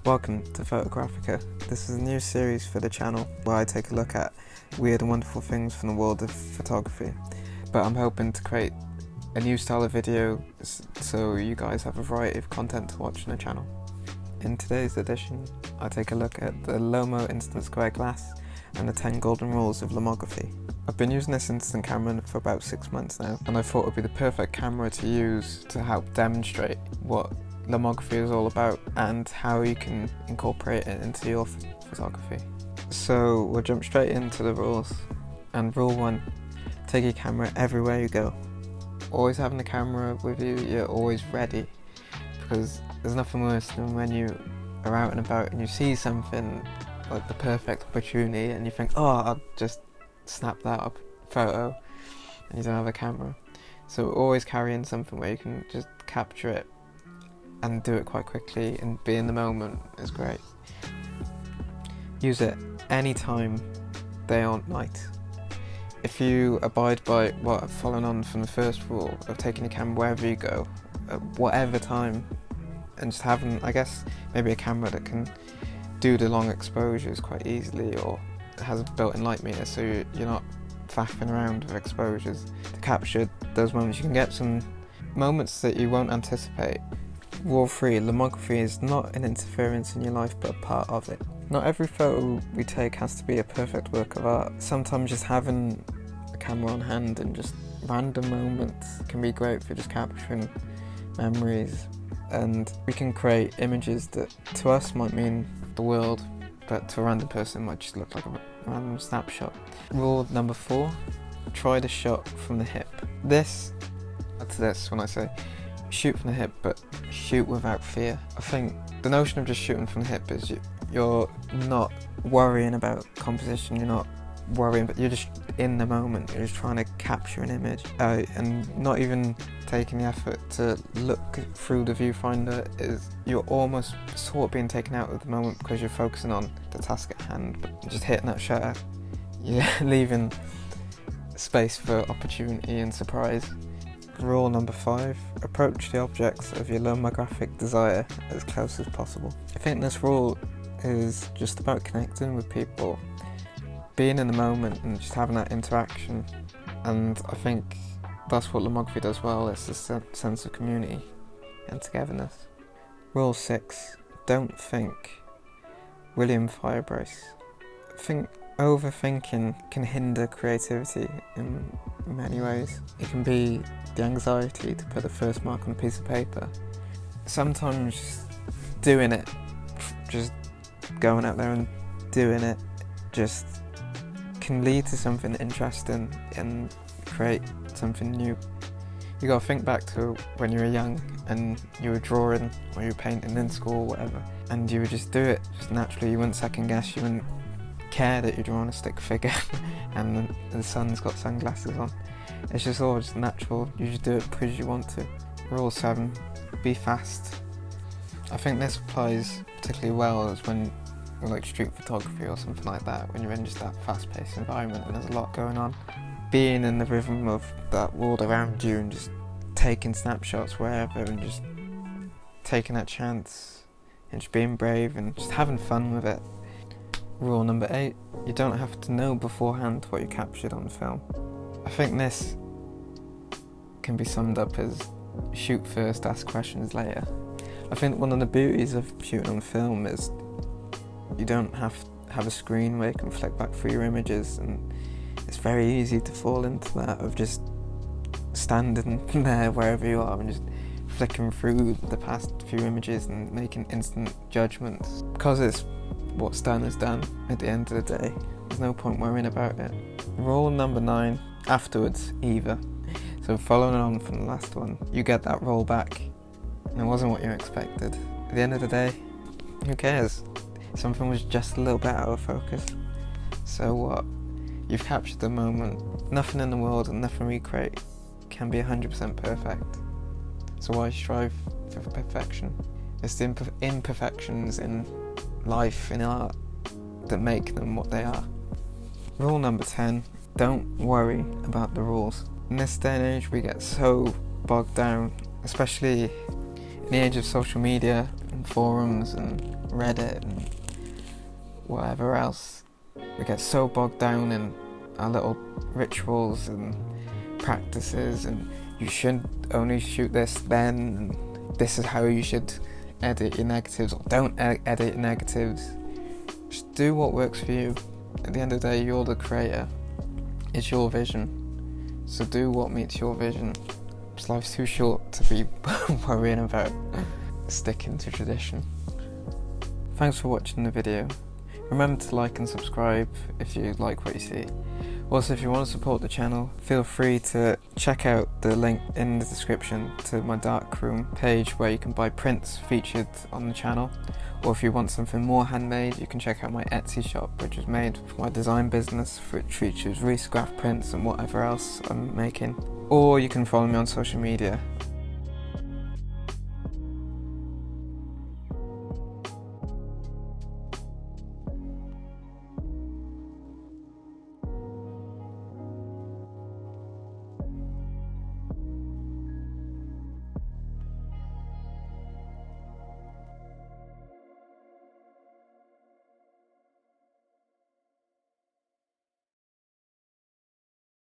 Welcome to Photographica. This is a new series for the channel where I take a look at weird and wonderful things from the world of photography. But I'm hoping to create a new style of video so you guys have a variety of content to watch on the channel. In today's edition, I take a look at the Lomo'instant square glass and the 10 Golden Rules of Lomography. I've been using this instant camera for about 6 months now, and I thought it would be the perfect camera to use to help demonstrate what Lomography is all about and how you can incorporate it into your photography. So we'll jump straight into the rules. And rule 1, take your camera everywhere you go. Always having the camera with you, you're always ready, because there's nothing worse than when you are out and about and you see something like the perfect opportunity and you think, oh, I'll just snap that up photo, and you don't have a camera. So always carrying something where you can just capture it and do it quite quickly and be in the moment is great. Use it anytime, day or night. If you abide by what I've followed on from the first rule of taking your camera wherever you go, at whatever time, and just having, I guess, maybe a camera that can do the long exposures quite easily, or has a built-in light meter so you're not faffing around with exposures to capture those moments. You can get some moments that you won't anticipate. Rule 3, Lomography is not an interference in your life but a part of it. Not every photo we take has to be a perfect work of art. Sometimes just having a camera on hand and just random moments can be great for just capturing memories, and we can create images that to us might mean the world, but to a random person might just look like a random snapshot. Rule number 4, try the shot from the hip. This when I say shoot from the hip, but shoot without fear. I think the notion of just shooting from the hip is you're not worrying about composition, you're not worrying, but you're just in the moment, you're just trying to capture an image, and not even taking the effort to look through the viewfinder. You're almost sort of being taken out of the moment because you're focusing on the task at hand, but just hitting that shutter, you're leaving space for opportunity and surprise. Rule number 5, approach the objects of your lomographic desire as close as possible. I think this rule is just about connecting with people, being in the moment and just having that interaction, and I think that's what lomography does well. It's a sense of community and togetherness. Rule 6, don't think. William Firebrace. I think overthinking can hinder creativity in many ways. It can be the anxiety to put the first mark on a piece of paper. Sometimes just doing it, just going out there and doing it, just can lead to something interesting and create something new. You gotta think back to when you were young and you were drawing or you were painting in school or whatever, and you would just do it just naturally. You wouldn't second guess, you wouldn't care that you're drawing a stick figure and the sun's got sunglasses on. It's just all just natural, you just do it because you want to. Rule 7, be fast. I think this applies particularly well as when you're like street photography or something like that, when you're in just that fast-paced environment and there's a lot going on. Being in the rhythm of that world around you and just taking snapshots wherever and just taking that chance and just being brave and just having fun with it. Rule number 8, you don't have to know beforehand what you captured on film. I think this can be summed up as shoot first, ask questions later. I think one of the beauties of shooting on film is you don't have to have a screen where you can flick back through your images, and it's very easy to fall into that of just standing there wherever you are and just flicking through the past few images and making instant judgments. Because it's what's done is done at the end of the day, there's no point worrying about it. Rule number 9, afterwards, either. So following on from the last one, you get that roll back and it wasn't what you expected. At the end of the day, who cares? Something was just a little bit out of focus. So what? You've captured the moment. Nothing in the world and nothing we create can be 100% perfect. So why strive for perfection? It's the imperfections in life, in art, that make them what they are. Rule number 10, don't worry about the rules. In this day and age we get so bogged down, especially in the age of social media and forums and Reddit and whatever else. We get so bogged down in our little rituals and practices, and you should only shoot this then, and this is how you should edit your negatives, or don't edit your negatives. Just do what works for you. At the end of the day, you're the creator. It's your vision. So do what meets your vision. This life's too short to be worrying about sticking to tradition. Thanks for watching the video. Remember to like and subscribe if you like what you see. Also, if you want to support the channel, feel free to check out the link in the description to my darkroom page where you can buy prints featured on the channel. Or if you want something more handmade, you can check out my Etsy shop, which is made for my design business, which features risograph prints and whatever else I'm making. Or you can follow me on social media